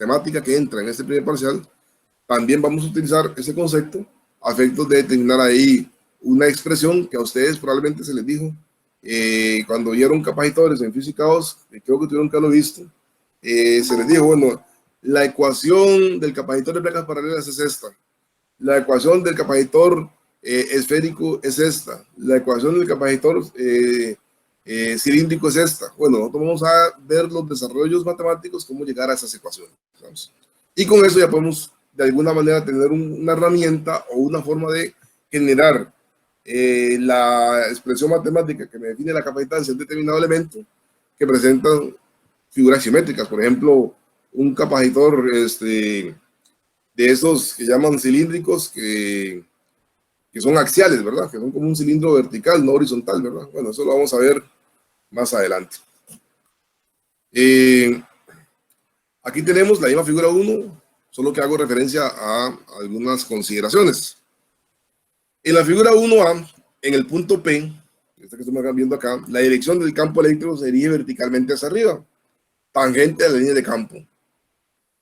matemática que entra en este primer parcial, también vamos a utilizar ese concepto a efectos de determinar ahí una expresión que a ustedes probablemente se les dijo cuando vieron capacitores en física 2, creo que tuvieron que haberlo visto, se les dijo, bueno, la ecuación del capacitor de placas paralelas es esta, la ecuación del capacitor esférico es esta, la ecuación del capacitor cilíndrico es esta. Bueno, nosotros vamos a ver los desarrollos matemáticos, cómo llegar a esas ecuaciones, ¿sabes? Y con eso ya podemos de alguna manera tener una herramienta o una forma de generar la expresión matemática que me define la capacitancia de un determinado elemento que presenta figuras simétricas. Por ejemplo, un capacitor de esos que llaman cilíndricos que son axiales, ¿verdad? Que son como un cilindro vertical, no horizontal, ¿verdad? Bueno, eso lo vamos a ver más adelante. Aquí tenemos la misma figura 1, solo que hago referencia a algunas consideraciones. En la figura 1A, en el punto P, esta que estamos viendo acá, la dirección del campo eléctrico se dirige verticalmente hacia arriba, tangente a la línea de campo.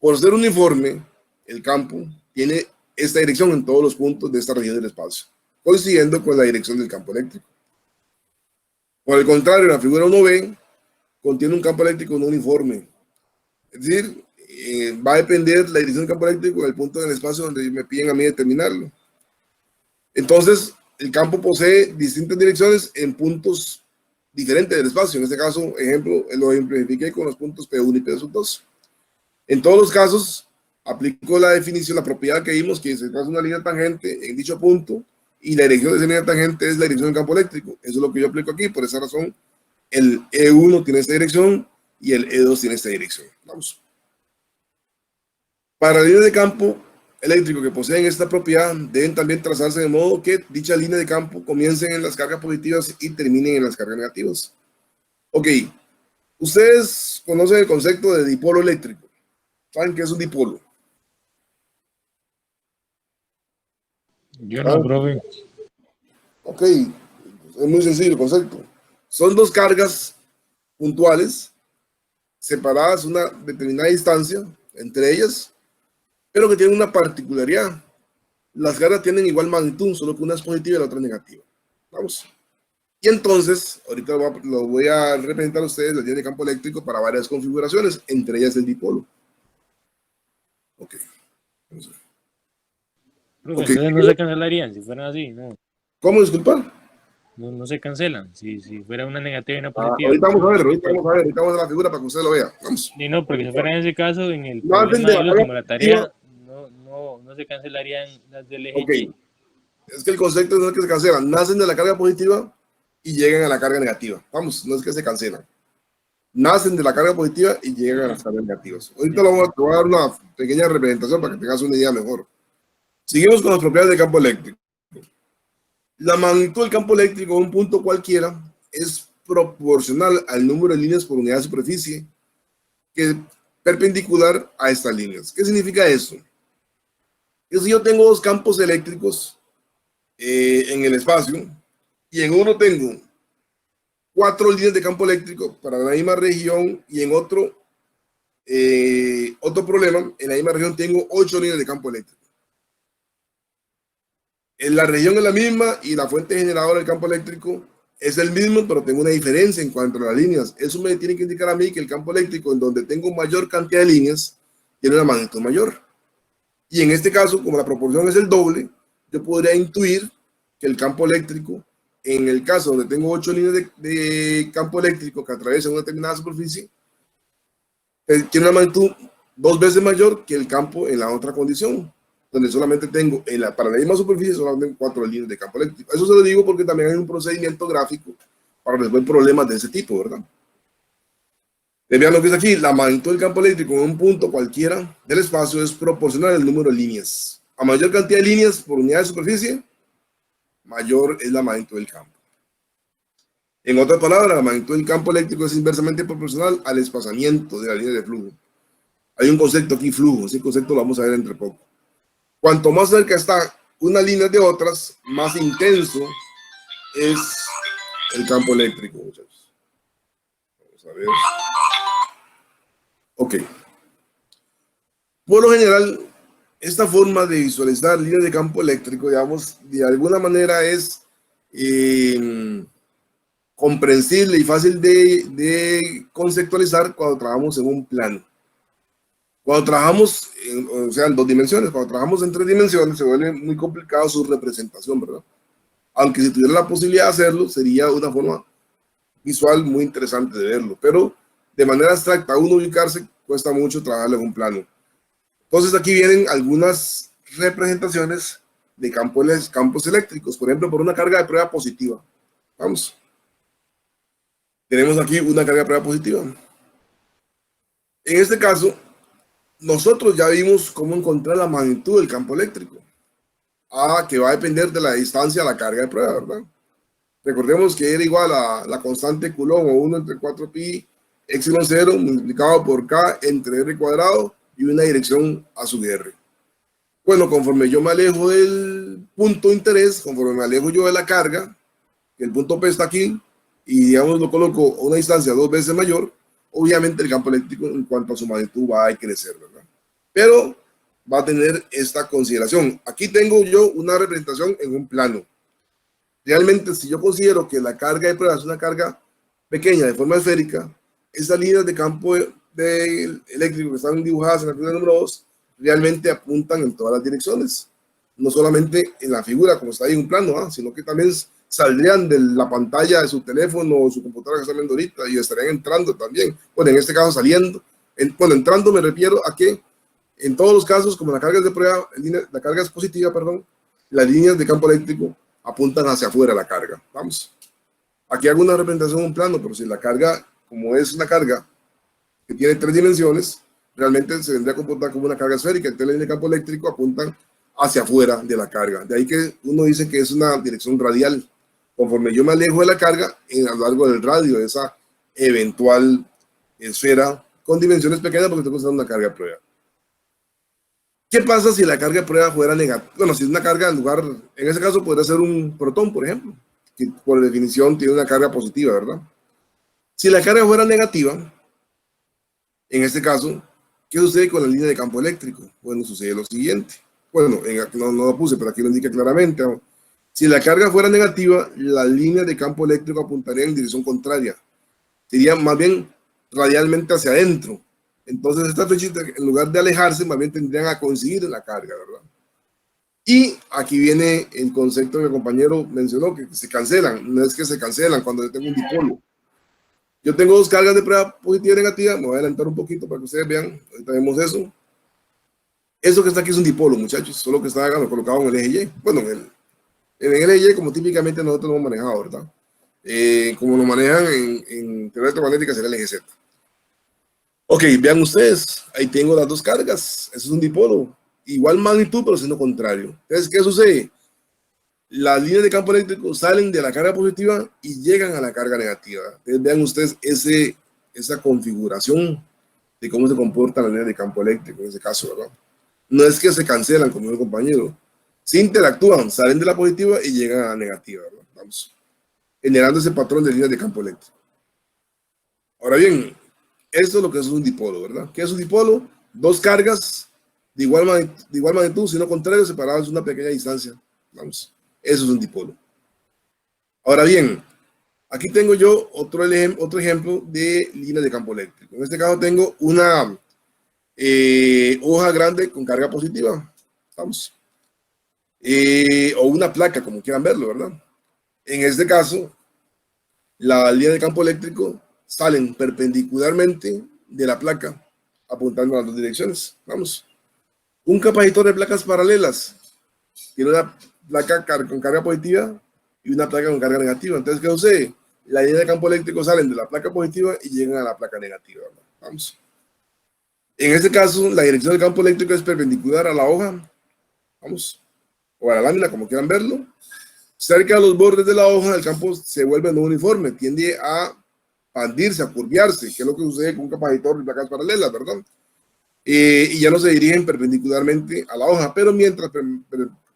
Por ser uniforme, el campo tiene esta dirección en todos los puntos de esta región del espacio, coincidiendo con la dirección del campo eléctrico. Por el contrario, la figura 1B contiene un campo eléctrico no uniforme. Es decir, va a depender la dirección del campo eléctrico del punto del espacio donde me piden a mí determinarlo. Entonces, el campo posee distintas direcciones en puntos diferentes del espacio. En este caso, ejemplo, lo ejemplifiqué con los puntos P1 y P2. En todos los casos, aplico la definición, la propiedad que vimos, que se traza una línea tangente en dicho punto y la dirección de esa línea tangente es la dirección del campo eléctrico. Eso es lo que yo aplico aquí. Por esa razón, el E1 tiene esta dirección y el E2 tiene esta dirección. Vamos. Para líneas de campo eléctrico que poseen esta propiedad, deben también trazarse de modo que dicha línea de campo comiencen en las cargas positivas y terminen en las cargas negativas. Ok, ustedes conocen el concepto de dipolo eléctrico. ¿Saben qué es un dipolo? Yo no, profe. Ok, es muy sencillo el concepto. Son dos cargas puntuales, separadas una determinada distancia entre ellas, pero que tienen una particularidad. Las cargas tienen igual magnitud, solo que una es positiva y la otra es negativa. Vamos. Y entonces, ahorita lo voy a representar a ustedes la línea de campo eléctrico para varias configuraciones, entre ellas el dipolo. Ok. Vamos a ver. Profe, Okay. entonces no se cancelarían si fueran así, ¿no? ¿Cómo, disculpa? No se cancelan si fuera una negativa y una positiva. Ahorita vamos a ver, Ahorita ahorita vamos a la figura para que usted lo vea. Vamos. y no, porque si fuera en ese caso, en el No hacen problema de del la último, carga la positiva. tarea, no se cancelarían las del eje Ok. Y. Es que el concepto no es que se cancelan, nacen de la carga positiva y llegan a la carga negativa. Vamos, no es que se cancelan. Nacen de la carga positiva y llegan a las cargas negativas. Ahorita te voy a dar una pequeña representación para que tengas una idea mejor. Seguimos con las propiedades del campo eléctrico. La magnitud del campo eléctrico en un punto cualquiera es proporcional al número de líneas por unidad de superficie que es perpendicular a estas líneas. ¿Qué significa eso? Que si yo tengo dos campos eléctricos en el espacio y en uno tengo 4 líneas de campo eléctrico para la misma región y en otro problema, en la misma región tengo 8 líneas de campo eléctrico. En la región es la misma y la fuente generadora del campo eléctrico es el mismo, pero tengo una diferencia en cuanto a las líneas. Eso me tiene que indicar a mí que el campo eléctrico, en donde tengo mayor cantidad de líneas, tiene una magnitud mayor. Y en este caso, como la proporción es el doble, yo podría intuir que el campo eléctrico, en el caso donde tengo 8 líneas de campo eléctrico que atraviesan una determinada superficie, tiene una magnitud 2 veces mayor que el campo en la otra condición, donde solamente tengo, para la misma superficie, solamente tengo 4 líneas de campo eléctrico. Eso se lo digo porque también hay un procedimiento gráfico para resolver problemas de ese tipo, ¿verdad? Vean lo que es aquí, la magnitud del campo eléctrico en un punto cualquiera del espacio es proporcional al número de líneas. A mayor cantidad de líneas por unidad de superficie, mayor es la magnitud del campo. En otras palabras, la magnitud del campo eléctrico es inversamente proporcional al espaciamiento de la línea de flujo. Hay un concepto aquí, flujo, ese concepto lo vamos a ver entre poco. Cuanto más cerca está una línea de otras, más intenso es el campo eléctrico, muchachos. Vamos a ver. Ok. Por lo general, esta forma de visualizar líneas de campo eléctrico, digamos, de alguna manera es comprensible y fácil de conceptualizar cuando trabajamos en un plano. Cuando trabajamos, o sea, en dos dimensiones, cuando trabajamos en tres dimensiones, se vuelve muy complicado su representación, ¿verdad? Aunque si tuviera la posibilidad de hacerlo, sería una forma visual muy interesante de verlo, pero de manera abstracta, uno ubicarse, cuesta mucho trabajarlo en un plano. Entonces aquí vienen algunas representaciones de campos eléctricos, por ejemplo, por una carga de prueba positiva. Vamos. Tenemos aquí una carga de prueba positiva. En este caso, nosotros ya vimos cómo encontrar la magnitud del campo eléctrico, que va a depender de la distancia a la carga de prueba, ¿verdad? Recordemos que era igual a la constante Coulomb, o 1 entre 4pi epsilon 0 multiplicado por K entre R cuadrado y una dirección a sub R. Bueno, conforme yo me alejo del punto de interés, conforme me alejo yo de la carga, que el punto P está aquí, y digamos lo coloco a una distancia 2 veces mayor, obviamente el campo eléctrico en cuanto a su magnitud va a crecer, ¿verdad? Pero va a tener esta consideración. Aquí tengo yo una representación en un plano. Realmente, si yo considero que la carga de prueba es una carga pequeña de forma esférica, esas líneas de campo eléctrico que están dibujadas en la figura número 2 realmente apuntan en todas las direcciones, no solamente en la figura como está ahí en un plano, sino que también saldrían de la pantalla de su teléfono o su computadora que están viendo ahorita y estarían entrando también. Bueno, en este caso saliendo. Bueno, entrando me refiero a que en todos los casos, como la carga es de prueba, la carga es positiva, perdón, las líneas de campo eléctrico apuntan hacia afuera la carga. Vamos. Aquí hago una representación en un plano, pero si la carga, como es una carga que tiene tres dimensiones, realmente se vendría a comportar como una carga esférica. Entonces las líneas de campo eléctrico apuntan hacia afuera de la carga. De ahí que uno dice que es una dirección radial. Conforme yo me alejo de la carga, a lo largo del radio de esa eventual esfera con dimensiones pequeñas, porque estoy usando una carga de prueba. ¿Qué pasa si la carga de prueba fuera negativa? Bueno, si es una carga en lugar, en ese caso podría ser un protón, por ejemplo, que por definición tiene una carga positiva, ¿verdad? Si la carga fuera negativa, en este caso, ¿qué sucede con la línea de campo eléctrico? Bueno, sucede lo siguiente. Bueno, no lo puse, pero aquí lo indica claramente. Si la carga fuera negativa, la línea de campo eléctrico apuntaría en dirección contraria. Sería más bien radialmente hacia adentro. Entonces estas flechitas, en lugar de alejarse, más bien tendrían a coincidir en la carga, ¿verdad? Y aquí viene el concepto que el compañero mencionó, que se cancelan. No es que se cancelan cuando yo tengo un dipolo. Yo tengo dos cargas de prueba positiva y negativa. Me voy a adelantar un poquito para que ustedes vean. Ahorita vemos eso. Eso que está aquí es un dipolo, muchachos. Solo que está colocado en el eje Y. Bueno, en el eje Y, como típicamente nosotros lo hemos manejado, ¿verdad? Como lo manejan en teoría electromagnética, será el eje Z. Ok, vean ustedes, ahí tengo las dos cargas, eso es un dipolo, igual magnitud, pero siendo contrario. Entonces, ¿qué sucede? Las líneas de campo eléctrico salen de la carga positiva y llegan a la carga negativa. Entonces, vean ustedes esa configuración de cómo se comporta la línea de campo eléctrico en ese caso, ¿verdad? No es que se cancelan, como el compañero, se interactúan, salen de la positiva y llegan a la negativa, ¿verdad? Vamos, generando ese patrón de líneas de campo eléctrico. Ahora bien, esto es lo que es un dipolo, ¿verdad? ¿Qué es un dipolo? Dos cargas de igual magnitud, sino contrario, separadas en una pequeña distancia. Vamos, eso es un dipolo. Ahora bien, aquí tengo yo otro ejemplo de línea de campo eléctrico. En este caso tengo una hoja grande con carga positiva. Vamos. O una placa, como quieran verlo, ¿verdad? En este caso, la línea de campo eléctrico salen perpendicularmente de la placa, apuntando a las dos direcciones. Vamos. Un capacitor de placas paralelas tiene una placa con carga positiva y una placa con carga negativa. Entonces, ¿qué sucede? La línea de campo eléctrico salen de la placa positiva y llegan a la placa negativa. Vamos. En este caso, la dirección del campo eléctrico es perpendicular a la hoja. Vamos. O a la lámina, como quieran verlo. Cerca de los bordes de la hoja, el campo se vuelve no uniforme, tiende a expandirse, a curviarse, que es lo que sucede con un capacitor de placas paralelas, ¿verdad? Y ya no se dirigen perpendicularmente a la hoja, pero mientras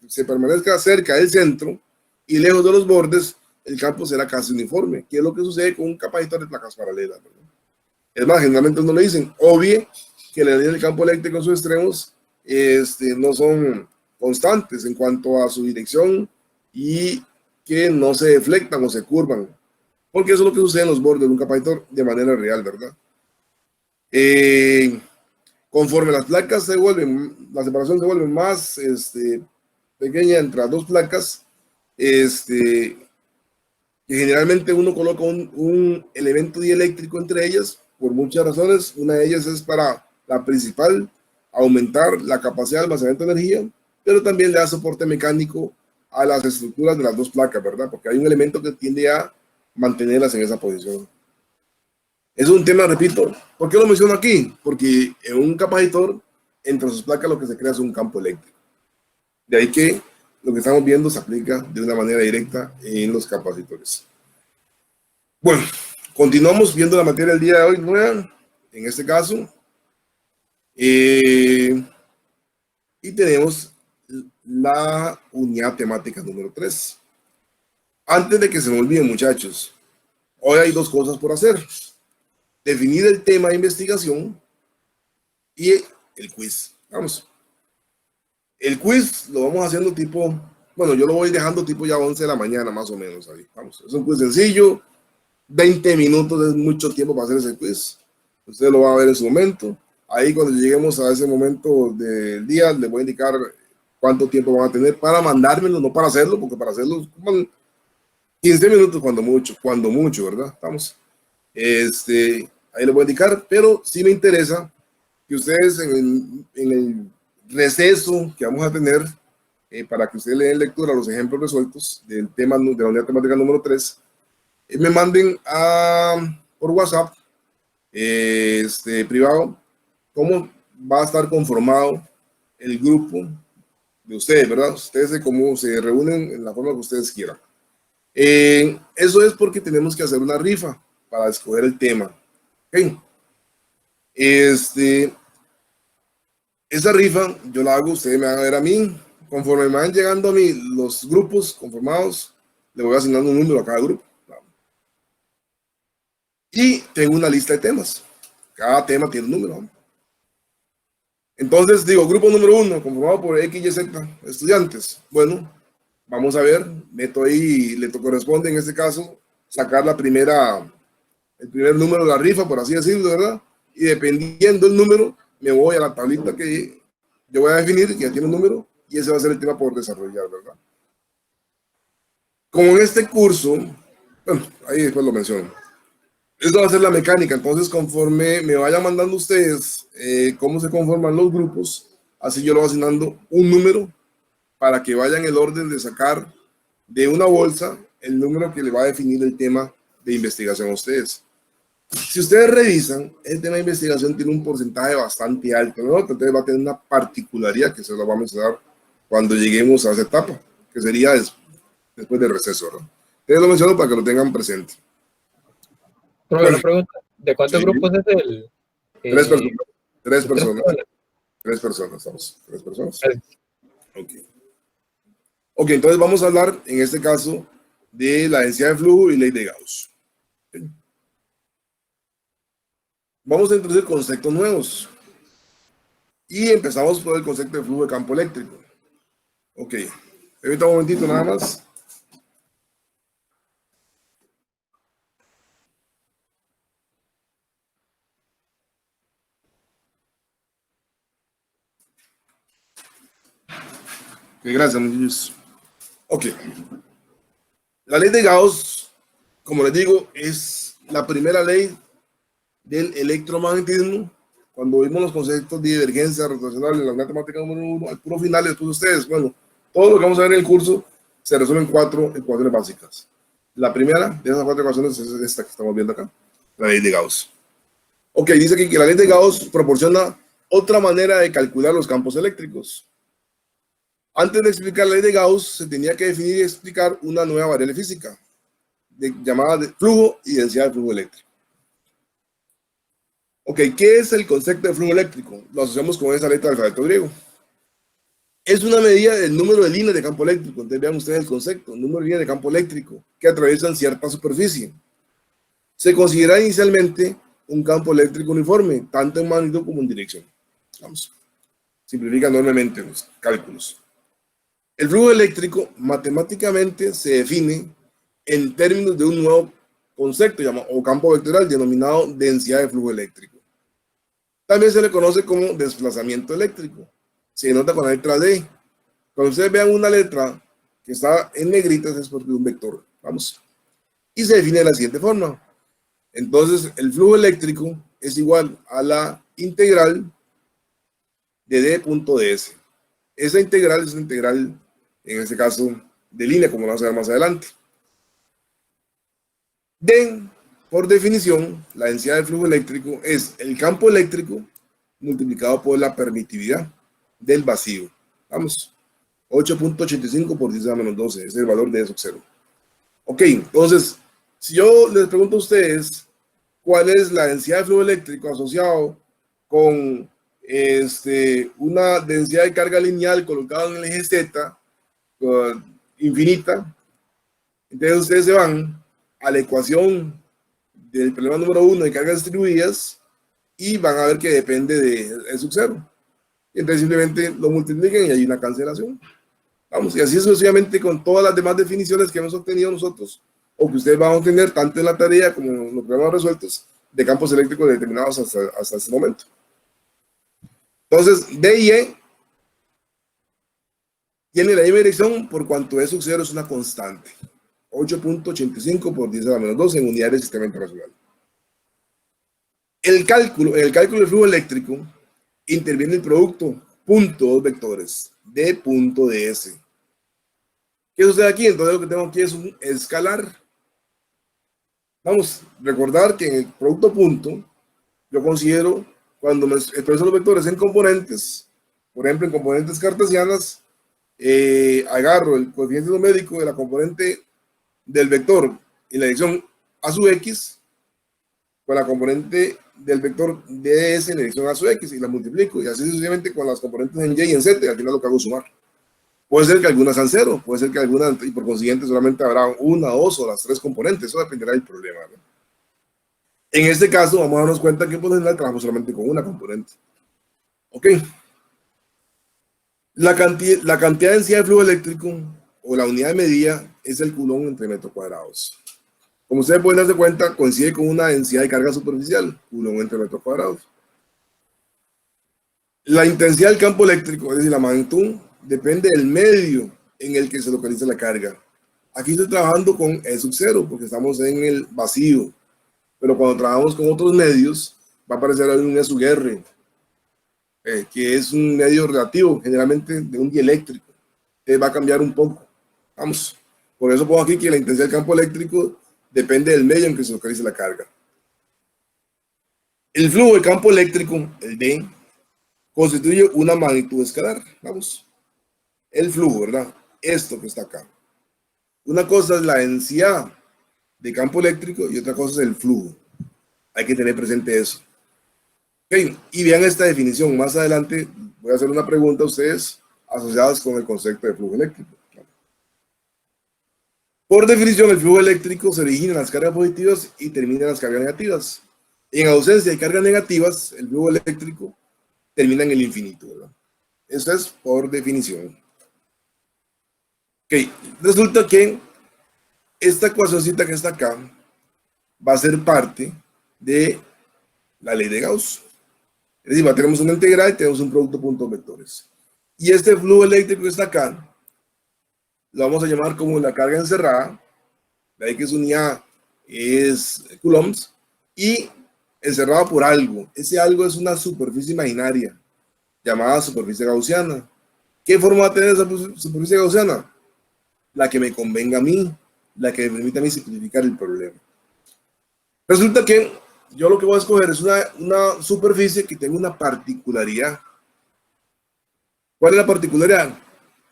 se permanezca cerca del centro y lejos de los bordes, el campo será casi uniforme, que es lo que sucede con un capacitor de placas paralelas, ¿verdad? Es más, generalmente uno le dicen, obvie que las líneas del campo eléctrico en sus extremos no son constantes en cuanto a su dirección y que no se deflectan o se curvan, porque eso es lo que sucede en los bordes de un capacitor de manera real, ¿verdad? Conforme las placas se vuelven, la separación se vuelve más pequeña entre las dos placas, que generalmente uno coloca un elemento dieléctrico entre ellas por muchas razones. Una de ellas es para la principal, aumentar la capacidad de almacenamiento de energía, pero también le da soporte mecánico a las estructuras de las dos placas, ¿verdad? Porque hay un elemento que tiende a mantenerlas en esa posición. Es un tema, repito, ¿por qué lo menciono aquí? Porque en un capacitor, entre sus placas lo que se crea es un campo eléctrico. De ahí que lo que estamos viendo se aplica de una manera directa en los capacitores. Bueno, continuamos viendo la materia del día de hoy nueva, en este caso. Y tenemos la unidad temática número 3. Antes de que se me olviden, muchachos, hoy hay dos cosas por hacer. Definir el tema de investigación y el quiz. Vamos. El quiz lo vamos haciendo tipo, bueno, yo lo voy dejando tipo ya 11 de la mañana, más o menos. Ahí. Vamos. Es un quiz sencillo. 20 minutos es mucho tiempo para hacer ese quiz. Usted lo va a ver en su momento. Ahí cuando lleguemos a ese momento del día, les voy a indicar cuánto tiempo van a tener para mandármelo, no para hacerlo, porque para hacerlo, 15 minutos cuando mucho, ¿verdad? Estamos. Ahí les voy a indicar, pero sí me interesa que ustedes en el receso que vamos a tener, para que ustedes le den lectura a los ejemplos resueltos del tema de la unidad temática número 3, me manden por WhatsApp privado cómo va a estar conformado el grupo de ustedes, ¿verdad? Ustedes cómo se reúnen en la forma que ustedes quieran. Eso es porque tenemos que hacer una rifa para escoger el tema. ¿Okay? Esa rifa yo la hago, ustedes me van a ver a mí. Conforme me van llegando a mí los grupos conformados, le voy asignando un número a cada grupo. Y tengo una lista de temas. Cada tema tiene un número. Entonces digo, grupo número 1, conformado por X, Y, Z estudiantes. Bueno, vamos a ver, meto ahí, le corresponde en este caso sacar el primer número de la rifa, por así decirlo, ¿verdad? Y dependiendo del número, me voy a la tablita que yo voy a definir, que ya tiene un número, y ese va a ser el tema por desarrollar, ¿verdad? Como en este curso, bueno, ahí después lo menciono. Esto va a ser la mecánica, entonces conforme me vayan mandando ustedes cómo se conforman los grupos, así yo lo voy asignando un número para que vayan en el orden de sacar de una bolsa el número que le va a definir el tema de investigación a ustedes. Si ustedes revisan, el tema de investigación tiene un porcentaje bastante alto, ¿no? Entonces va a tener una particularidad que se la va a mencionar cuando lleguemos a esa etapa, que sería después del receso, ¿no? Entonces lo menciono para que lo tengan presente. Una pregunta, ¿de cuántos grupos es el? Tres personas, estamos. Tres personas. Ok, entonces vamos a hablar en este caso de la densidad de flujo y ley de Gauss. Okay. Vamos a introducir conceptos nuevos. Y empezamos por el concepto de flujo de campo eléctrico. Ok, ahorita un momentito nada más. Okay, gracias, muchachos. Ok. La ley de Gauss, como les digo, es la primera ley del electromagnetismo. Cuando vimos los conceptos de divergencia rotacional en la unidad temática número 1, al puro final, después ustedes, bueno, todo lo que vamos a ver en el curso se resuelve en cuatro ecuaciones básicas. La primera de esas cuatro ecuaciones es esta que estamos viendo acá, la ley de Gauss. Ok, dice aquí que la ley de Gauss proporciona otra manera de calcular los campos eléctricos. Antes de explicar la ley de Gauss, se tenía que definir y explicar una nueva variable física, llamada de flujo y densidad de flujo eléctrico. Ok, ¿qué es el concepto de flujo eléctrico? Lo asociamos con esa letra del alfabeto griego. Es una medida del número de líneas de campo eléctrico. Entonces vean ustedes el concepto, número de líneas de campo eléctrico que atraviesan cierta superficie. Se considera inicialmente un campo eléctrico uniforme, tanto en magnitud como en dirección. Vamos, simplifica enormemente los cálculos. El flujo eléctrico matemáticamente se define en términos de un nuevo concepto llamado, o campo vectorial denominado densidad de flujo eléctrico. También se le conoce como desplazamiento eléctrico. Se denota con la letra D. Cuando ustedes vean una letra que está en negritas es porque es un vector. Vamos. Y se define de la siguiente forma. Entonces, el flujo eléctrico es igual a la integral de d.ds. Esa integral es una integral, en este caso, de línea, como lo vamos a ver más adelante. D, por definición, la densidad del flujo eléctrico es el campo eléctrico multiplicado por la permitividad del vacío. Vamos, 8.85 por 10 a la menos 12, ese es el valor de E sub 0. Ok, entonces, si yo les pregunto a ustedes cuál es la densidad de flujo eléctrico asociado con una densidad de carga lineal colocada en el eje Z infinita, entonces ustedes se van a la ecuación del problema número 1 de cargas distribuidas y van a ver que depende de E sub 0. Entonces simplemente lo multiplican y hay una cancelación. Vamos, y así sucesivamente con todas las demás definiciones que hemos obtenido nosotros, o que ustedes van a obtener tanto en la tarea como en los problemas resueltos de campos eléctricos determinados hasta este momento. Entonces, D y E tienen la misma dirección por cuanto E sub 0 es una constante. 8.85 por 10 a la menos 12 en unidades del sistema internacional. En el cálculo del flujo eléctrico interviene el producto, punto, dos vectores, d.ds. ¿Qué sucede aquí? Entonces lo que tengo aquí es un escalar. Vamos a recordar que en el producto punto, yo considero, cuando me expreso los vectores en componentes, por ejemplo en componentes cartesianas, agarro el coeficiente numérico de la componente del vector en la dirección a sub x con la componente del vector ds en la dirección a sub x y la multiplico, y así sucesivamente con las componentes en y y en z, y al final lo que hago es sumar. Puede ser que algunas sean cero, puede ser que algunas, y por consiguiente solamente habrá una, dos o las tres componentes, eso dependerá del problema, ¿no? En este caso vamos a darnos cuenta que por lo general trabajamos solamente con una componente. Ok. La cantidad de densidad de flujo eléctrico o la unidad de medida es el coulomb entre metros cuadrados. Como ustedes pueden darse cuenta, coincide con una densidad de carga superficial, coulomb entre metros cuadrados. La intensidad del campo eléctrico, es decir, la magnitud, depende del medio en el que se localiza la carga. Aquí estoy trabajando con E sub 0 porque estamos en el vacío, pero cuando trabajamos con otros medios va a aparecer ahí un E sub R, que es un medio relativo, generalmente de un dieléctrico. Va a cambiar un poco. Vamos, por eso pongo aquí que la intensidad del campo eléctrico depende del medio en que se localiza la carga. El flujo del campo eléctrico, el D, constituye una magnitud escalar. Vamos, el flujo, ¿verdad? Esto que está acá. Una cosa es la densidad de campo eléctrico y otra cosa es el flujo. Hay que tener presente eso. Okay. Y vean esta definición. Más adelante voy a hacer una pregunta a ustedes asociadas con el concepto de flujo eléctrico. Por definición, el flujo eléctrico se origina en las cargas positivas y termina en las cargas negativas. En ausencia de cargas negativas, el flujo eléctrico termina en el infinito, ¿verdad? Eso es por definición. Ok, resulta que esta ecuacióncita que está acá va a ser parte de la ley de Gauss. Es decir, tenemos una integral y tenemos un producto puntos vectores. Y este flujo eléctrico que está acá, lo vamos a llamar como la carga encerrada, la X unidad es coulombs, y encerrada por algo. Ese algo es una superficie imaginaria, llamada superficie gaussiana. ¿Qué forma va a tener esa superficie gaussiana? La que me convenga a mí, la que me permita a mí simplificar el problema. Resulta que yo lo que voy a escoger es una superficie que tenga una particularidad. ¿Cuál es la particularidad?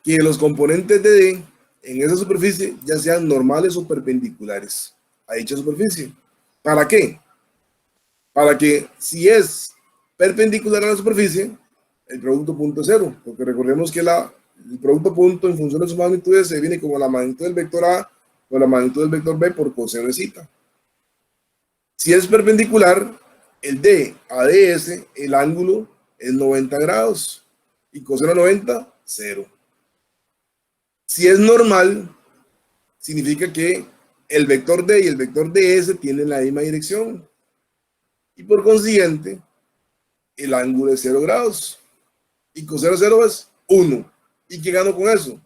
Que los componentes de D en esa superficie ya sean normales o perpendiculares a dicha superficie. ¿Para qué? Para que si es perpendicular a la superficie, el producto punto es cero, porque recordemos que el producto punto en función de sus magnitudes se define como la magnitud del vector A o la magnitud del vector B por coseno de zeta. Si es perpendicular, el D a DS, el ángulo es 90 grados y coseno 90, 0. Si es normal, significa que el vector D y el vector DS tienen la misma dirección y por consiguiente el ángulo es 0 grados y coseno 0 es 1. ¿Y qué gano con eso?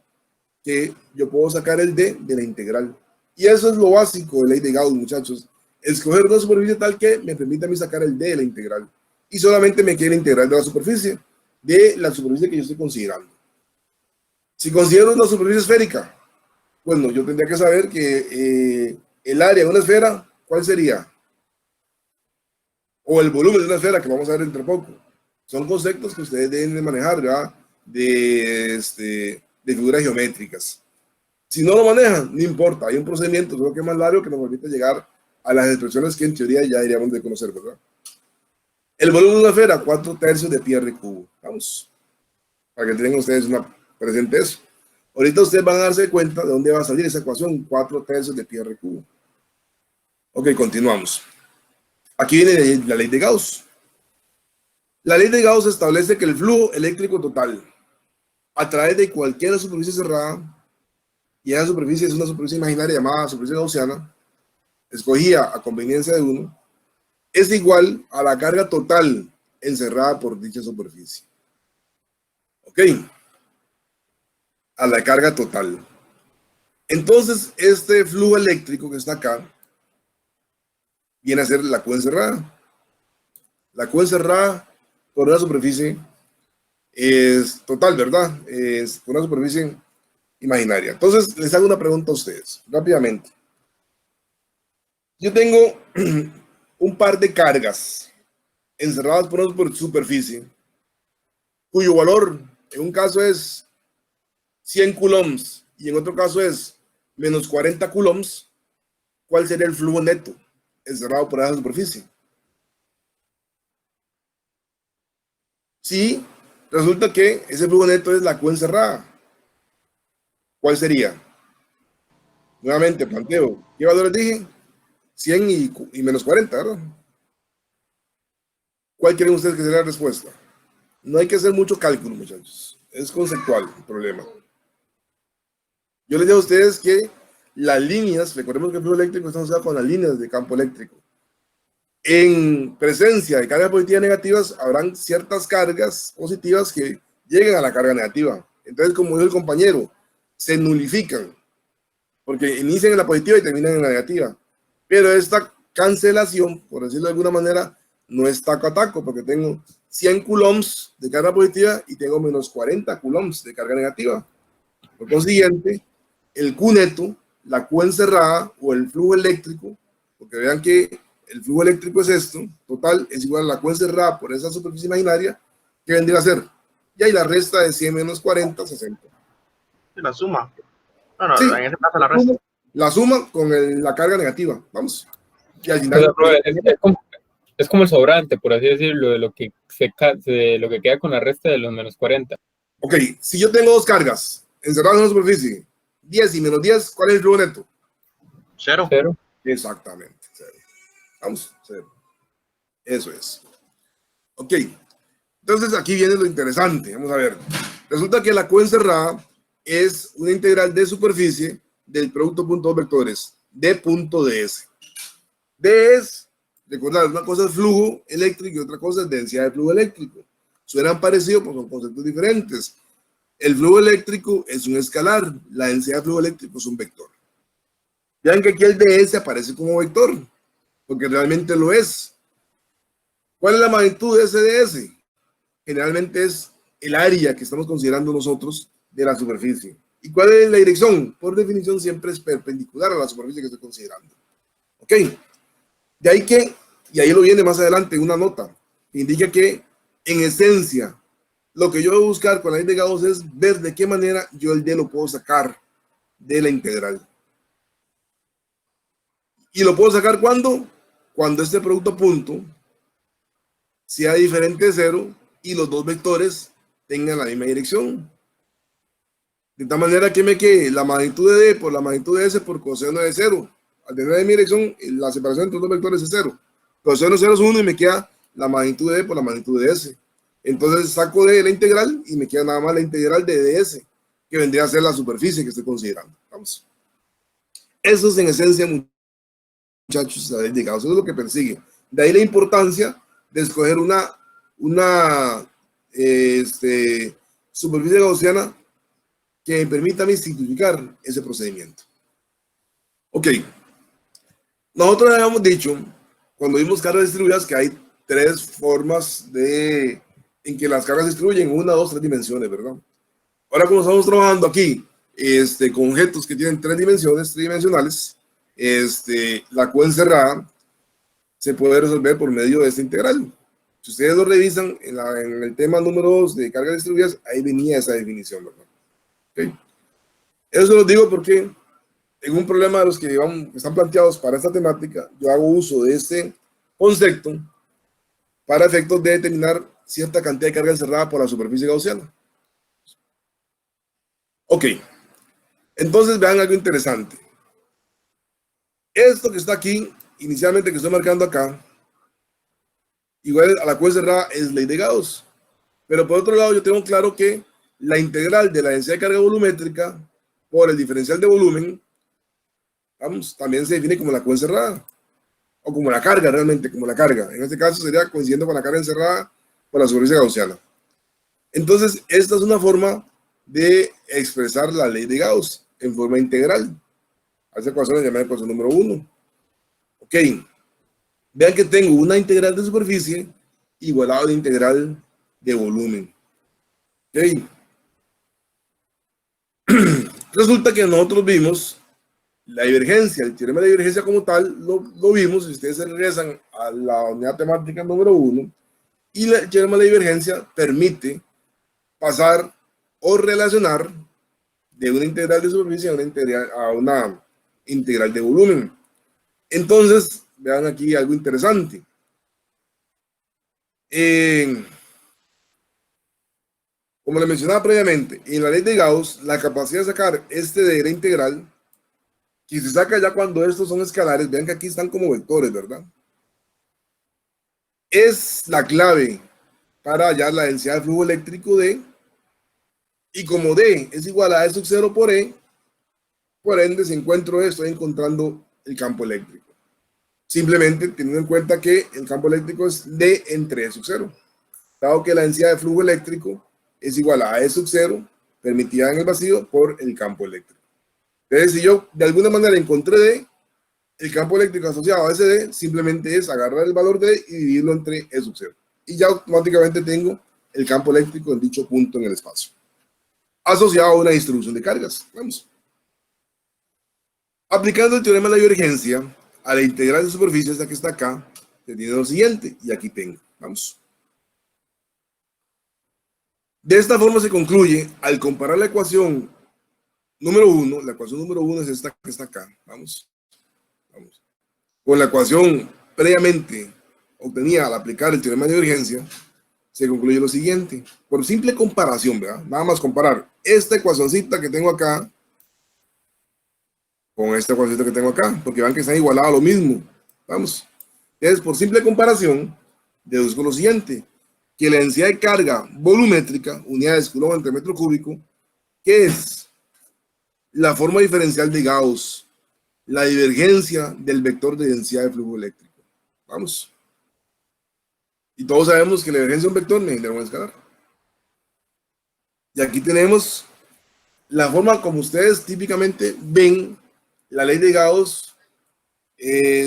Que yo puedo sacar el D de la integral. Y eso es lo básico de ley de Gauss, muchachos. Escoger una superficie tal que me permita a mí sacar el D de la integral. Y solamente me queda la integral de la superficie que yo estoy considerando. Si considero una superficie esférica, bueno, yo tendría que saber que el área de una esfera, ¿cuál sería? O el volumen de una esfera, que vamos a ver entre poco. Son conceptos que ustedes deben de manejar, ¿verdad? De figuras geométricas. Si no lo manejan, no importa, hay un procedimiento, creo que es más largo, que nos permite llegar a las expresiones que en teoría ya deberíamos de conocer, ¿verdad? El volumen de una esfera, 4/3 de pi r cubo. Vamos, para que tengan ustedes una presente eso. Ahorita ustedes van a darse cuenta de dónde va a salir esa ecuación, 4/3 de pi r cubo. Ok, continuamos. Aquí viene la ley de Gauss. La ley de Gauss establece que el flujo eléctrico total a través de cualquier superficie cerrada, y esa superficie es una superficie imaginaria llamada superficie gaussiana, escogida a conveniencia de uno, es igual a la carga total encerrada por dicha superficie. ¿Ok? A la carga total. Entonces, este flujo eléctrico que está acá viene a ser la Q encerrada. La Q encerrada por una superficie es total, ¿verdad? Es por una superficie imaginaria. Entonces, les hago una pregunta a ustedes, rápidamente. Yo tengo un par de cargas encerradas por una superficie cuyo valor en un caso es 100 coulombs y en otro caso es menos 40 coulombs. ¿Cuál sería el flujo neto encerrado por esa superficie? Si resulta que ese flujo neto es la Q encerrada, ¿cuál sería? Nuevamente planteo, ¿qué valores dije? 100 y menos 40, ¿verdad? ¿Cuál creen ustedes que sería la respuesta? No hay que hacer mucho cálculo, muchachos. Es conceptual el problema. Yo les digo a ustedes que las líneas, recordemos que el flujo eléctrico está asociado con las líneas de campo eléctrico. En presencia de cargas positivas y negativas, habrán ciertas cargas positivas que lleguen a la carga negativa. Entonces, como dijo el compañero, se nulifican, porque inician en la positiva y terminan en la negativa. Pero esta cancelación, por decirlo de alguna manera, no es taco a taco, porque tengo 100 coulombs de carga positiva y tengo menos 40 coulombs de carga negativa. Por consiguiente, el Q neto, la Q encerrada o el flujo eléctrico, porque vean que el flujo eléctrico es esto, total, es igual a la Q encerrada por esa superficie imaginaria, ¿qué vendría a ser? Y ahí la resta de 100 menos 40, 60. La suma. No, Sí, en ese caso la resta. la suma con la carga negativa, vamos. Y al O final... sea, profe, es como el sobrante, por así decirlo, de lo que de lo que queda con la resta de los menos 40. Ok, si yo tengo dos cargas encerradas en una superficie, 10 y menos 10, ¿cuál es el flujo neto? 0. 0. Exactamente, 0. Vamos, 0. Eso es. Ok, entonces aquí viene lo interesante. Vamos a ver. Resulta que la Q encerrada es una integral de superficie del producto punto dos vectores, d punto ds. D es, recordad, una cosa es flujo eléctrico y otra cosa es densidad de flujo eléctrico. Suenan parecidos, pero son conceptos diferentes. El flujo eléctrico es un escalar, la densidad de flujo eléctrico es un vector. Vean que aquí el ds aparece como vector, porque realmente lo es. ¿Cuál es la magnitud de ese ds? Generalmente es el área que estamos considerando nosotros de la superficie. ¿Y cuál es la dirección? Por definición siempre es perpendicular a la superficie que estoy considerando. ¿Ok? De ahí que, y ahí lo viene más adelante una nota, que indica que en esencia lo que yo voy a buscar con la ley de Gauss es ver de qué manera yo el D lo puedo sacar de la integral. ¿Y lo puedo sacar cuándo? Cuando este producto punto sea diferente de 0 y los dos vectores tengan la misma dirección. De tal manera que me quede la magnitud de D por la magnitud de S por coseno de 0. Al tener la misma dirección, la separación entre los dos vectores es 0. Coseno 0 es 1 y me queda la magnitud de E por la magnitud de S. Entonces saco de la integral y me queda nada más la integral de ds, que vendría a ser la superficie que estoy considerando. Vamos. Eso es en esencia, muchachos, la ley de Gauss. Eso es lo que persigue. De ahí la importancia de escoger una superficie gaussiana que me permita a mí simplificar ese procedimiento. Ok. Nosotros habíamos dicho, cuando vimos cargas distribuidas, que hay tres formas en que las cargas se distribuyen, 1, 2, 3 dimensiones, ¿verdad? Ahora, como estamos trabajando aquí con objetos que tienen 3 dimensiones, tridimensionales, la Q encerrada se puede resolver por medio de esta integral. Si ustedes lo revisan en el tema número 2 de cargas distribuidas, ahí venía esa definición, ¿verdad? Okay. Eso lo digo porque en un problema de los que están planteados para esta temática, yo hago uso de este concepto para efectos de determinar cierta cantidad de carga encerrada por la superficie gaussiana. Ok, entonces vean algo interesante. Esto que está aquí, inicialmente que estoy marcando acá, igual a la Q encerrada es ley de Gauss. Pero por otro lado, yo tengo claro que la integral de la densidad de carga volumétrica por el diferencial de volumen, vamos, también se define como la Q encerrada. O como la carga, realmente, como la carga. En este caso sería coincidiendo con la carga encerrada por la superficie gaussiana. Entonces, esta es una forma de expresar la ley de Gauss en forma integral. A esa ecuación la llamé ecuación número 1. Ok. Vean que tengo una integral de superficie igualada a una integral de volumen. Ok. Resulta que nosotros vimos la divergencia, el teorema de divergencia como tal, lo vimos, si ustedes se regresan a la unidad temática número 1, y el teorema de divergencia permite pasar o relacionar de una integral de superficie a una integral de volumen. Entonces, vean aquí algo interesante. Como les mencionaba previamente, en la ley de Gauss, la capacidad de sacar de la integral, que se saca ya cuando estos son escalares, vean que aquí están como vectores, ¿verdad? Es la clave para hallar la densidad de flujo eléctrico D, y como D es igual a E sub 0 por E, por ende, si encuentro esto, estoy encontrando el campo eléctrico. Simplemente teniendo en cuenta que el campo eléctrico es D entre E sub 0, dado que la densidad de flujo eléctrico es igual a E sub 0, permitida en el vacío, por el campo eléctrico. Entonces, si yo de alguna manera encontré D, el campo eléctrico asociado a ese D simplemente es agarrar el valor D y dividirlo entre E sub 0. Y ya automáticamente tengo el campo eléctrico en dicho punto en el espacio, asociado a una distribución de cargas. Vamos. Aplicando el teorema de la divergencia a la integral de superficie, esta que está acá, se tiene lo siguiente, y aquí tengo. Vamos. De esta forma se concluye, al comparar la ecuación número 1, la ecuación número 1 es esta que está acá, vamos, con la ecuación previamente obtenida al aplicar el teorema de divergencia, se concluye lo siguiente, por simple comparación, ¿verdad? Nada más comparar esta ecuacióncita que tengo acá con esta ecuacióncita que tengo acá, porque vean que están igualados a lo mismo, vamos. Entonces, por simple comparación, deduzco lo siguiente, que la densidad de carga volumétrica, unidades coulomb entre metro cúbico, que es la forma diferencial de Gauss, la divergencia del vector de densidad de flujo eléctrico. Vamos. Y todos sabemos que la divergencia de un vector me genera un escalar. Y aquí tenemos la forma como ustedes típicamente ven la ley de Gauss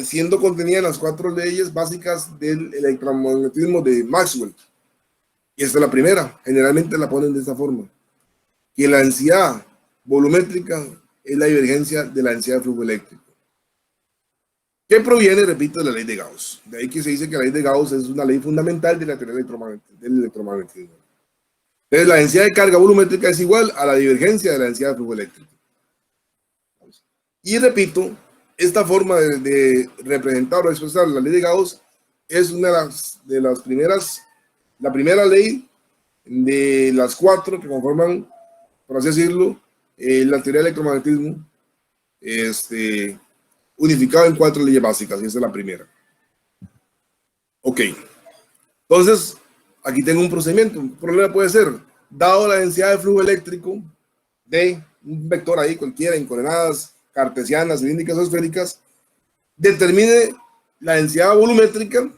siendo contenida en las 4 leyes básicas del electromagnetismo de Maxwell. Y esta es la primera, generalmente la ponen de esta forma, que la densidad volumétrica es la divergencia de la densidad de flujo eléctrico, que proviene, repito, de la ley de Gauss. De ahí que se dice que la ley de Gauss es una ley fundamental de la teoría del electromagnetismo. Entonces, la densidad de carga volumétrica es igual a la divergencia de la densidad de flujo eléctrico. Y repito, esta forma de representar o expresar la ley de Gauss es una de las primeras, la primera ley de las 4 que conforman, por así decirlo, la teoría del electromagnetismo, unificado en 4 leyes básicas, y esa es la primera. Ok. Entonces, aquí tengo un procedimiento. Un problema puede ser, dado la densidad de flujo eléctrico de un vector ahí cualquiera, en coordenadas cartesianas, cilíndricas o esféricas, determine la densidad volumétrica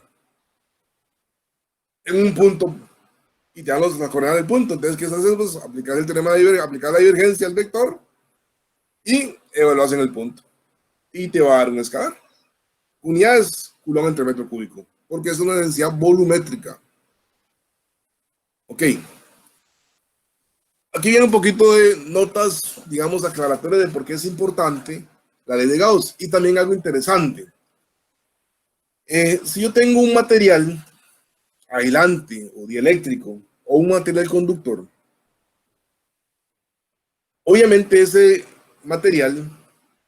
en un punto y te dan las coordenadas del punto. Entonces, ¿qué se hace? Pues aplicar el teorema de aplicar la divergencia al vector y evaluas en el punto. Y te va a dar un escalar. Unidades Coulomb entre metro cúbico, porque es una densidad volumétrica. Ok. Aquí viene un poquito de notas, digamos, aclaratorias de por qué es importante la ley de Gauss. Y también algo interesante. Si yo tengo un material aislante o dieléctrico o un material conductor, obviamente ese material,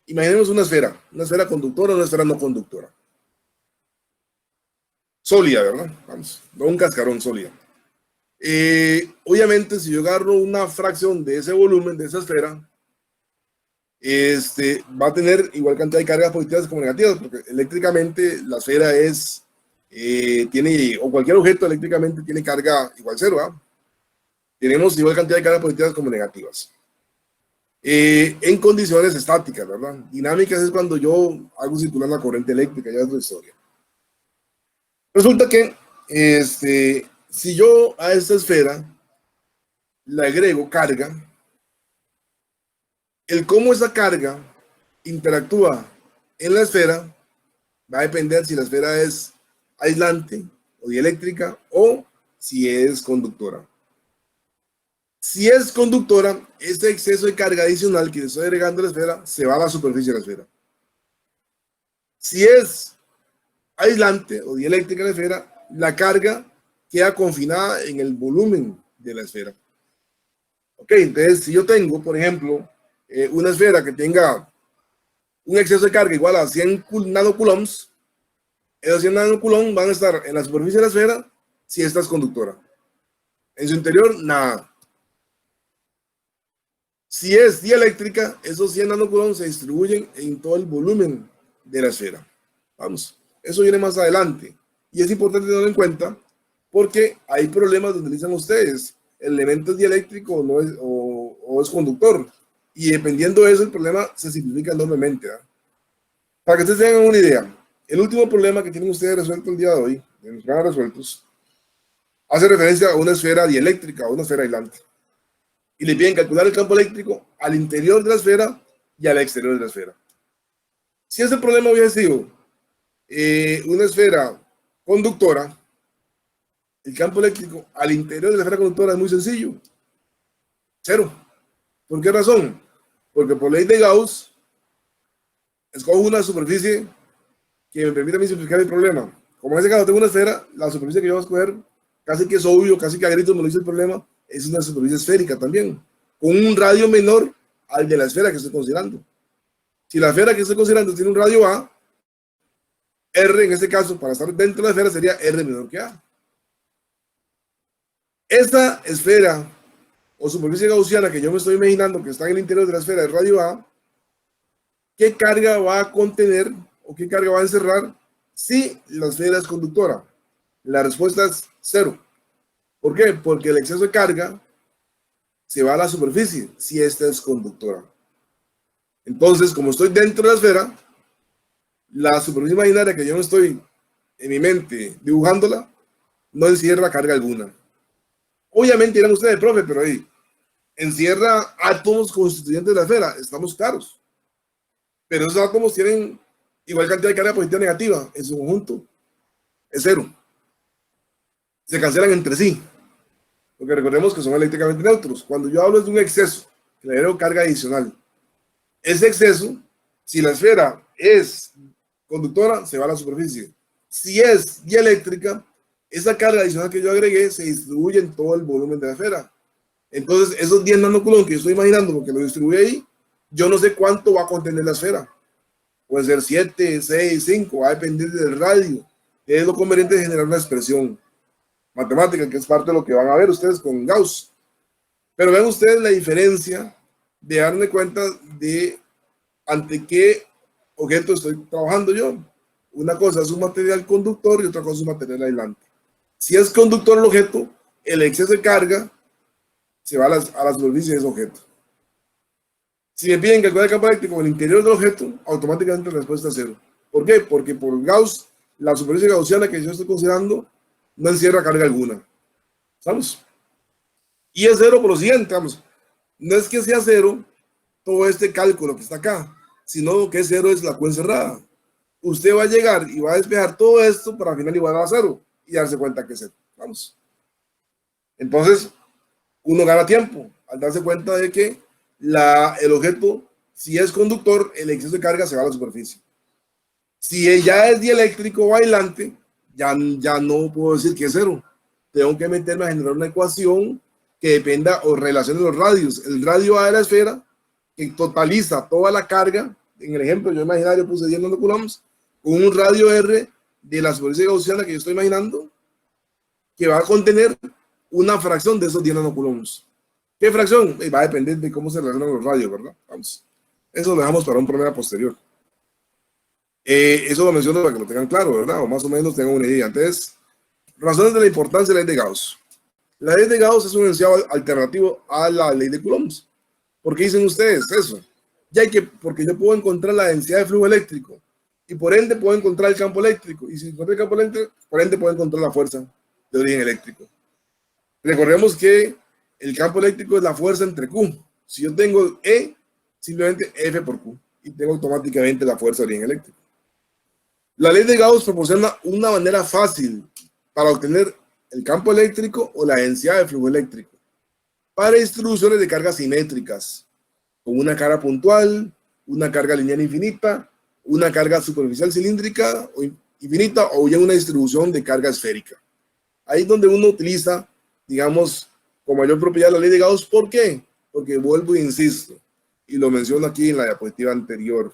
imaginemos una esfera conductora o una esfera no conductora. Sólida, ¿verdad? Vamos, no un cascarón, sólida. Obviamente, si yo agarro una fracción de ese volumen, de esa esfera, va a tener igual cantidad de cargas positivas como negativas, porque eléctricamente la esfera tiene, o cualquier objeto eléctricamente tiene carga igual cero, ¿verdad? Tenemos igual cantidad de cargas positivas como negativas. En condiciones estáticas, ¿verdad? Dinámicas es cuando yo hago circular la corriente eléctrica, ya es otra historia. Resulta que, si yo a esta esfera le agrego carga, el cómo esa carga interactúa en la esfera va a depender si la esfera es aislante o dieléctrica o si es conductora. Si es conductora, ese exceso de carga adicional que le estoy agregando a la esfera se va a la superficie de la esfera. Si es aislante o dieléctrica la esfera, la carga queda confinada en el volumen de la esfera. Ok, entonces si yo tengo, por ejemplo, una esfera que tenga un exceso de carga igual a 100 nanocoulombs, esos 100 nanocoulombs van a estar en la superficie de la esfera si esta es conductora. En su interior, nada. Si es dieléctrica, esos 100 nanocoulombs se distribuyen en todo el volumen de la esfera. Vamos, eso viene más adelante. Y es importante tenerlo en cuenta porque hay problemas donde dicen ustedes, el elemento es dieléctrico o es conductor. Y dependiendo de eso, el problema se simplifica enormemente, ¿verdad? Para que ustedes tengan una idea, el último problema que tienen ustedes resuelto el día de hoy, de los problemas resueltos, hace referencia a una esfera dieléctrica o una esfera aislante. Y le piden calcular el campo eléctrico al interior de la esfera y al exterior de la esfera. Si ese problema hubiera sido una esfera conductora, el campo eléctrico al interior de la esfera conductora es muy sencillo. Cero. ¿Por qué razón? Porque por ley de Gauss, escojo una superficie que me permite a mí simplificar el problema. Como en este caso tengo una esfera, la superficie que yo voy a escoger, casi que es obvio, casi que a gritos me lo dice el problema, es una superficie esférica también, con un radio menor al de la esfera que estoy considerando. Si la esfera que estoy considerando tiene un radio A, R en este caso, para estar dentro de la esfera, sería R menor que A. Esta esfera o superficie gaussiana que yo me estoy imaginando que está en el interior de la esfera de radio A, ¿qué carga va a contener o qué carga va a encerrar si la esfera es conductora? La respuesta es cero. ¿Por qué? Porque el exceso de carga se va a la superficie si esta es conductora. Entonces, como estoy dentro de la esfera, la superficie imaginaria que yo no estoy en mi mente dibujándola, no encierra carga alguna. Obviamente dirán ustedes, profe, pero ahí encierra átomos constituyentes de la esfera, estamos claros. Pero esos átomos tienen igual cantidad de carga positiva y negativa en su conjunto. Es cero. Se cancelan entre sí. Porque recordemos que son eléctricamente neutros. Cuando yo hablo de un exceso, que le agrego carga adicional, ese exceso, si la esfera es conductora, se va a la superficie. Si es dieléctrica, esa carga adicional que yo agregué se distribuye en todo el volumen de la esfera. Entonces, esos 10 nanocoulombs que yo estoy imaginando, porque lo distribuye ahí, yo no sé cuánto va a contener la esfera. Puede ser 7, 6, 5, va a depender del radio. Es lo conveniente de generar una expresión matemática, que es parte de lo que van a ver ustedes con Gauss. Pero vean ustedes la diferencia de darme cuenta de ante qué objeto estoy trabajando yo. Una cosa es un material conductor y otra cosa es un material aislante. Si es conductor el objeto, el exceso de carga se va a la superficie de ese objeto. Si me piden calcular el campo eléctrico en el interior del objeto, automáticamente la respuesta es 0. ¿Por qué? Porque por Gauss, la superficie gaussiana que yo estoy considerando no encierra carga alguna. ¿Sabes? Y es 0 por lo siguiente, vamos. No es que sea 0 todo este cálculo que está acá, sino que 0 es la Q encerrada. Usted va a llegar y va a despejar todo esto para al final igualar a 0 y darse cuenta que es 0. Vamos. Entonces, uno gana tiempo al darse cuenta de que el objeto, si es conductor, el exceso de carga se va a la superficie. Si ya es dieléctrico o aislante, ya no puedo decir que es 0. Tengo que meterme a generar una ecuación que dependa o relacione los radios. El radio A de la esfera, que totaliza toda la carga, en el ejemplo yo imaginario puse 10 nanocoulombs, con un radio R de la superficie gaussiana que yo estoy imaginando, que va a contener una fracción de esos 10 nanocoulombs. ¿Qué fracción? Va a depender de cómo se relacionan los radios, ¿verdad? Vamos. Eso lo dejamos para un problema posterior. Eso lo menciono para que lo tengan claro, ¿verdad? O más o menos tengan una idea. Entonces, razones de la importancia de la ley de Gauss. La ley de Gauss es un enunciado alternativo a la ley de Coulomb. ¿Por qué dicen ustedes eso? Porque yo puedo encontrar la densidad de flujo eléctrico y por ende puedo encontrar el campo eléctrico. Y si encuentro el campo eléctrico, por ende puedo encontrar la fuerza de origen eléctrico. Recordemos que el campo eléctrico es la fuerza entre Q. Si yo tengo E, simplemente F por Q. Y tengo automáticamente la fuerza de origen eléctrico. La ley de Gauss proporciona una manera fácil para obtener el campo eléctrico o la densidad de flujo eléctrico para distribuciones de cargas simétricas, con una carga puntual, una carga lineal infinita, una carga superficial cilíndrica o infinita o ya una distribución de carga esférica. Ahí es donde uno utiliza, digamos, con mayor propiedad la ley de Gauss. ¿Por qué? Porque vuelvo e insisto, y lo menciono aquí en la diapositiva anterior.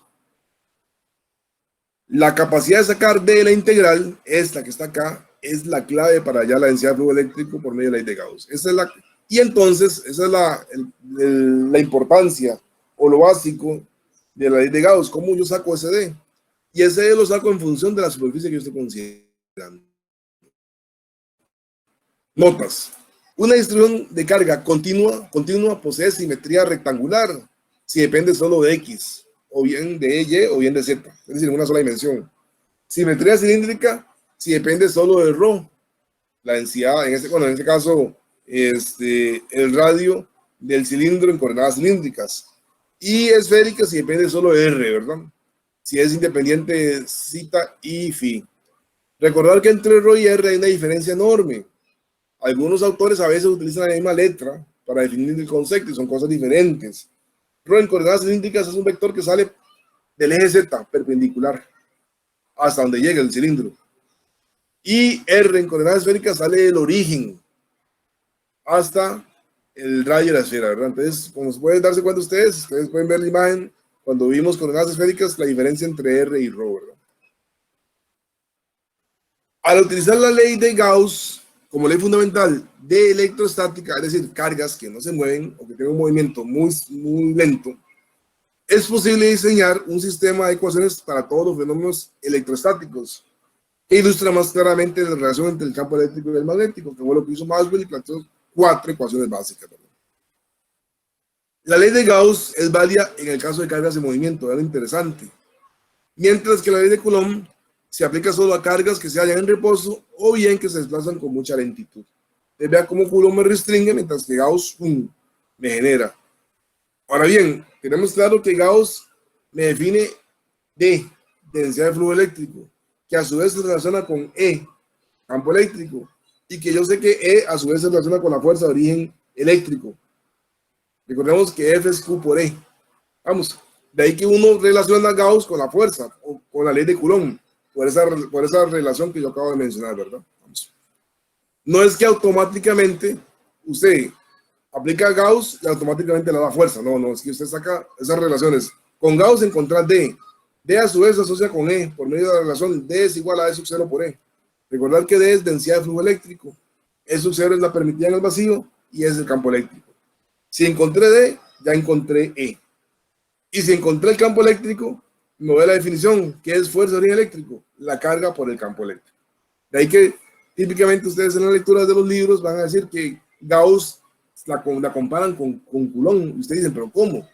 La capacidad de sacar de la integral, esta que está acá, es la clave para hallar la densidad de flujo eléctrico por medio de la ley de Gauss. Y entonces, esa es la importancia o lo básico de la ley de Gauss. ¿Cómo yo saco ese D? Y ese D lo saco en función de la superficie que yo estoy considerando. Notas. Una distribución de carga continua posee simetría rectangular si depende solo de X, o bien de Y o bien de Z, es decir, en una sola dimensión. Simetría cilíndrica si depende solo de ρ, la densidad, en este caso, el radio del cilindro en coordenadas cilíndricas. Y esférica si depende solo de R, ¿verdad? Si es independiente de zeta y phi. Recordar que entre ρ y R hay una diferencia enorme. Algunos autores a veces utilizan la misma letra para definir el concepto y son cosas diferentes. ρ en coordenadas cilíndricas es un vector que sale del eje Z perpendicular hasta donde llega el cilindro. Y R en coordenadas esféricas sale del origen hasta el radio de la esfera, ¿verdad? Entonces, como pueden darse cuenta ustedes pueden ver la imagen cuando vimos coordenadas esféricas, la diferencia entre R y ρ, ¿verdad? Al utilizar la ley de Gauss como ley fundamental de electrostática, es decir, cargas que no se mueven o que tienen un movimiento muy, muy lento, es posible diseñar un sistema de ecuaciones para todos los fenómenos electrostáticos que ilustra más claramente la relación entre el campo eléctrico y el magnético, que fue lo que hizo Maxwell y planteó 4 ecuaciones básicas, ¿verdad? La ley de Gauss es válida en el caso de cargas de movimiento, es lo interesante, mientras que la ley de Coulomb se aplica solo a cargas que se hallan en reposo o bien que se desplazan con mucha lentitud. Entonces, vean cómo Coulomb me restringe, mientras que Gauss me genera. Ahora bien, tenemos claro que Gauss me define D, densidad de flujo eléctrico, que a su vez se relaciona con E, campo eléctrico, y que yo sé que E a su vez se relaciona con la fuerza de origen eléctrico. Recordemos que F es Q por E. Vamos, de ahí que uno relaciona a Gauss con la fuerza, o con la ley de Coulomb, por esa relación que yo acabo de mencionar, ¿verdad? Vamos. No es que automáticamente usted aplica a Gauss y automáticamente le da fuerza. No, es que usted saca esas relaciones. Con Gauss encontrar D. D a su vez se asocia con E por medio de la relación D es igual a E sub 0 por E. Recordar que D es densidad de flujo eléctrico. E sub 0 es la permitida en el vacío y es el campo eléctrico. Si encontré D, ya encontré E. Y si encontré el campo eléctrico, me voy a la definición. ¿Qué es fuerza de origen eléctrico? La carga por el campo eléctrico. De ahí que típicamente ustedes en las lecturas de los libros van a decir que Gauss la comparan con Coulomb. Y ustedes dicen, ¿pero cómo?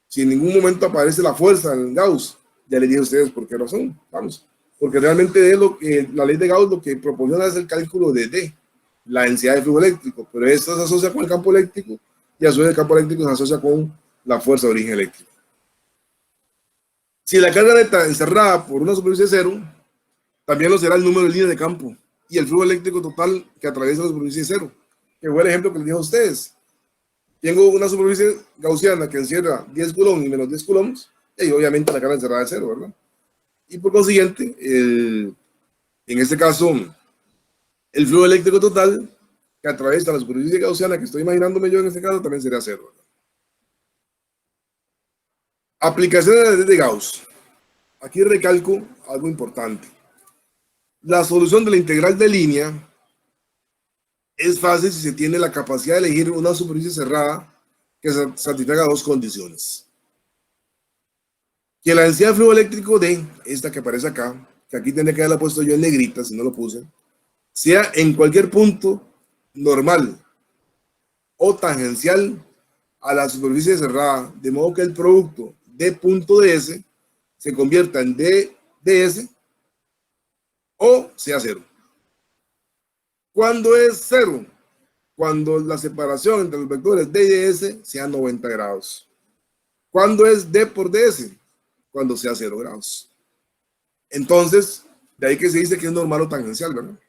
Si en ningún momento aparece la fuerza en Gauss. Ya les dije a ustedes por qué razón. Vamos. Porque realmente es lo que, la ley de Gauss lo que proporciona es el cálculo de D, la densidad de flujo eléctrico. Pero esto se asocia con el campo eléctrico y a su vez el campo eléctrico se asocia con la fuerza de origen eléctrico. Si la carga neta encerrada por una superficie cero, también lo será el número de líneas de campo y el flujo eléctrico total que atraviesa la superficie cero, que fue el ejemplo que les dije a ustedes. Tengo una superficie gaussiana que encierra 10 coulombs y menos 10 coulombs, y obviamente la carga encerrada es cero, ¿verdad? Y por consiguiente, en este caso, el flujo eléctrico total que atraviesa la superficie gaussiana que estoy imaginándome yo en este caso también sería cero, ¿verdad? Aplicaciones de la ley de Gauss. Aquí recalco algo importante. La solución de la integral de línea es fácil si se tiene la capacidad de elegir una superficie cerrada que satisfaga dos condiciones. Que la densidad de flujo eléctrico D, esta que aparece acá, que aquí tendría que haberla puesto yo en negrita si no lo puse, sea en cualquier punto normal o tangencial a la superficie cerrada, de modo que el producto D punto ds se convierta en D ds o sea cero. ¿Cuándo es cero? Cuando la separación entre los vectores D y ds sea 90 grados. ¿Cuándo es D por ds? Cuando sea 0 grados. Entonces, de ahí que se dice que es normal o tangencial, ¿verdad?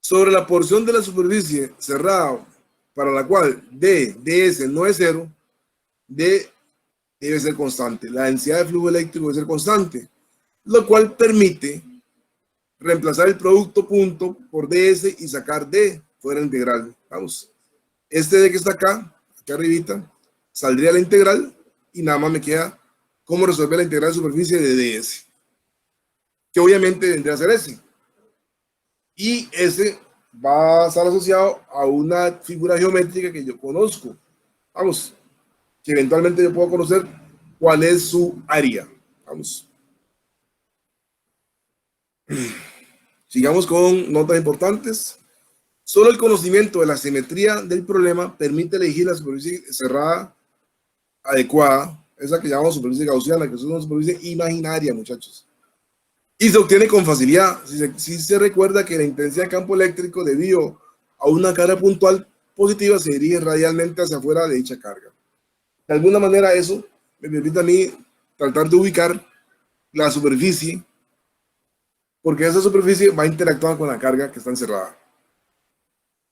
Sobre la porción de la superficie cerrada para la cual ds no es 0, D debe ser constante. La densidad de flujo eléctrico debe ser constante, lo cual permite reemplazar el producto punto por ds y sacar D fuera integral. Vamos. Este D que está acá, aquí arribita, saldría la integral y nada más me queda cómo resolver la integral de superficie de ds, que obviamente vendría a ser S. Y S va a estar asociado a una figura geométrica que yo conozco. Vamos, que eventualmente yo puedo conocer cuál es su área. Vamos. Sigamos con notas importantes. Solo el conocimiento de la simetría del problema permite elegir la superficie cerrada adecuada, esa que llamamos superficie gaussiana, que es una superficie imaginaria, muchachos. Y se obtiene con facilidad si se recuerda que la intensidad de campo eléctrico debido a una carga puntual positiva se dirige radialmente hacia afuera de dicha carga. De alguna manera eso me permite a mí tratar de ubicar la superficie, porque esa superficie va a interactuar con la carga que está encerrada.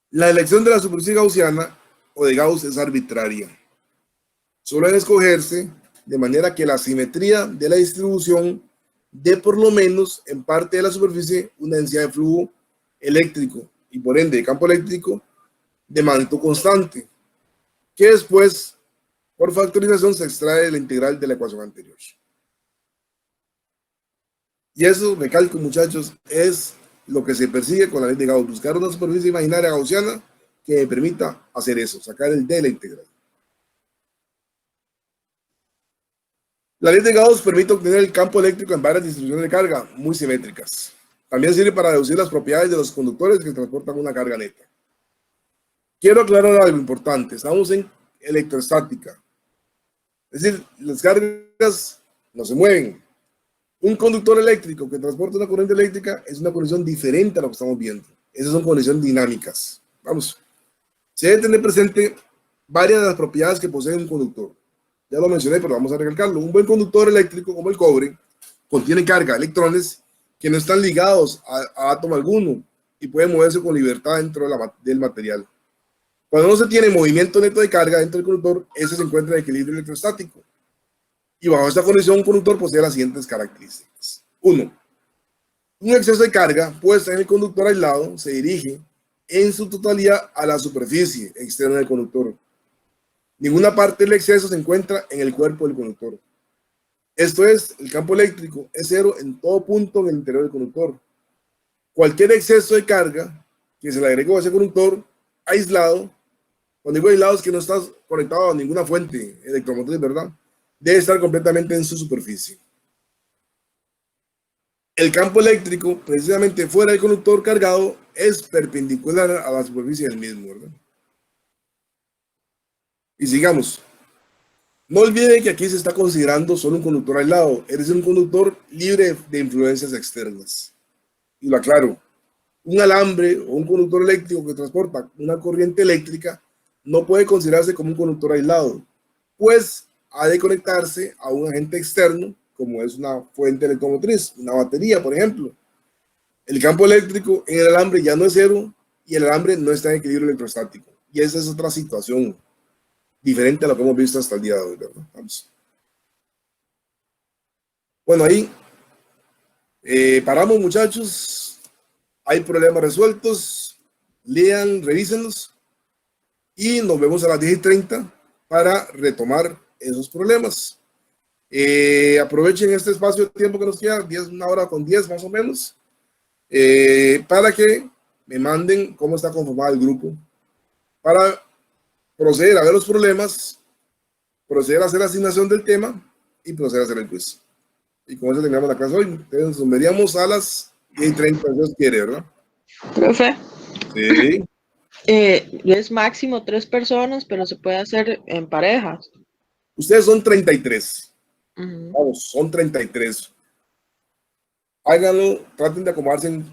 La elección de la superficie gaussiana o de Gauss es arbitraria. Suelen escogerse de manera que la simetría de la distribución dé por lo menos en parte de la superficie una densidad de flujo eléctrico y por ende de campo eléctrico de magnitud constante, que después por factorización se extrae de la integral de la ecuación anterior. Y eso, recalco muchachos, es lo que se persigue con la ley de Gauss, buscar una superficie imaginaria gaussiana que me permita hacer eso, sacar el D de la integral. La ley de Gauss permite obtener el campo eléctrico en varias distribuciones de carga muy simétricas. También sirve para deducir las propiedades de los conductores que transportan una carga neta. Quiero aclarar algo importante. Estamos en electrostática. Es decir, las cargas no se mueven. Un conductor eléctrico que transporta una corriente eléctrica es una condición diferente a lo que estamos viendo. Esas son condiciones dinámicas. Vamos. Se debe tener presente varias de las propiedades que posee un conductor. Ya lo mencioné, pero vamos a recalcarlo. Un buen conductor eléctrico, como el cobre, contiene carga, electrones que no están ligados a átomo alguno y pueden moverse con libertad dentro del material. Cuando no se tiene movimiento neto de carga dentro del conductor, ese se encuentra en equilibrio electrostático. Y bajo esta condición, un conductor posee las siguientes características. 1. Un exceso de carga puesta en el conductor aislado se dirige en su totalidad a la superficie externa del conductor. Ninguna parte del exceso se encuentra en el cuerpo del conductor. Esto es, el campo eléctrico es cero en todo punto en el interior del conductor. Cualquier exceso de carga que se le agregó a ese conductor aislado, cuando digo aislado es que no está conectado a ninguna fuente electromotriz, ¿verdad? debe estar completamente en su superficie. El campo eléctrico, precisamente fuera del conductor cargado, es perpendicular a la superficie del mismo, ¿verdad? Y sigamos. No olviden que aquí se está considerando solo un conductor aislado. Eres un conductor libre de influencias externas. Y lo aclaro. Un alambre o un conductor eléctrico que transporta una corriente eléctrica no puede considerarse como un conductor aislado, pues ha de conectarse a un agente externo, como es una fuente electromotriz, una batería, por ejemplo. El campo eléctrico en el alambre ya no es cero y el alambre no está en equilibrio electrostático. Y esa es otra situación diferente a lo que hemos visto hasta el día de hoy, ¿verdad? Vamos. Bueno, ahí paramos, muchachos. Hay problemas resueltos. Lean, revísenlos. Y nos vemos a las 10:30 para retomar esos problemas. Aprovechen este espacio de tiempo que nos queda, 1:10 más o menos, para que me manden cómo está conformado el grupo, para proceder a ver los problemas, proceder a hacer la asignación del tema y proceder a hacer el quiz. Y con eso terminamos la clase hoy. Entonces nos veríamos a las 10:30, si Dios quiere, ¿verdad? Profe, Sí. es máximo 3 personas, pero se puede hacer en parejas. Ustedes son 33. Ujú. Vamos, son 33. Háganlo, traten de acomodarse en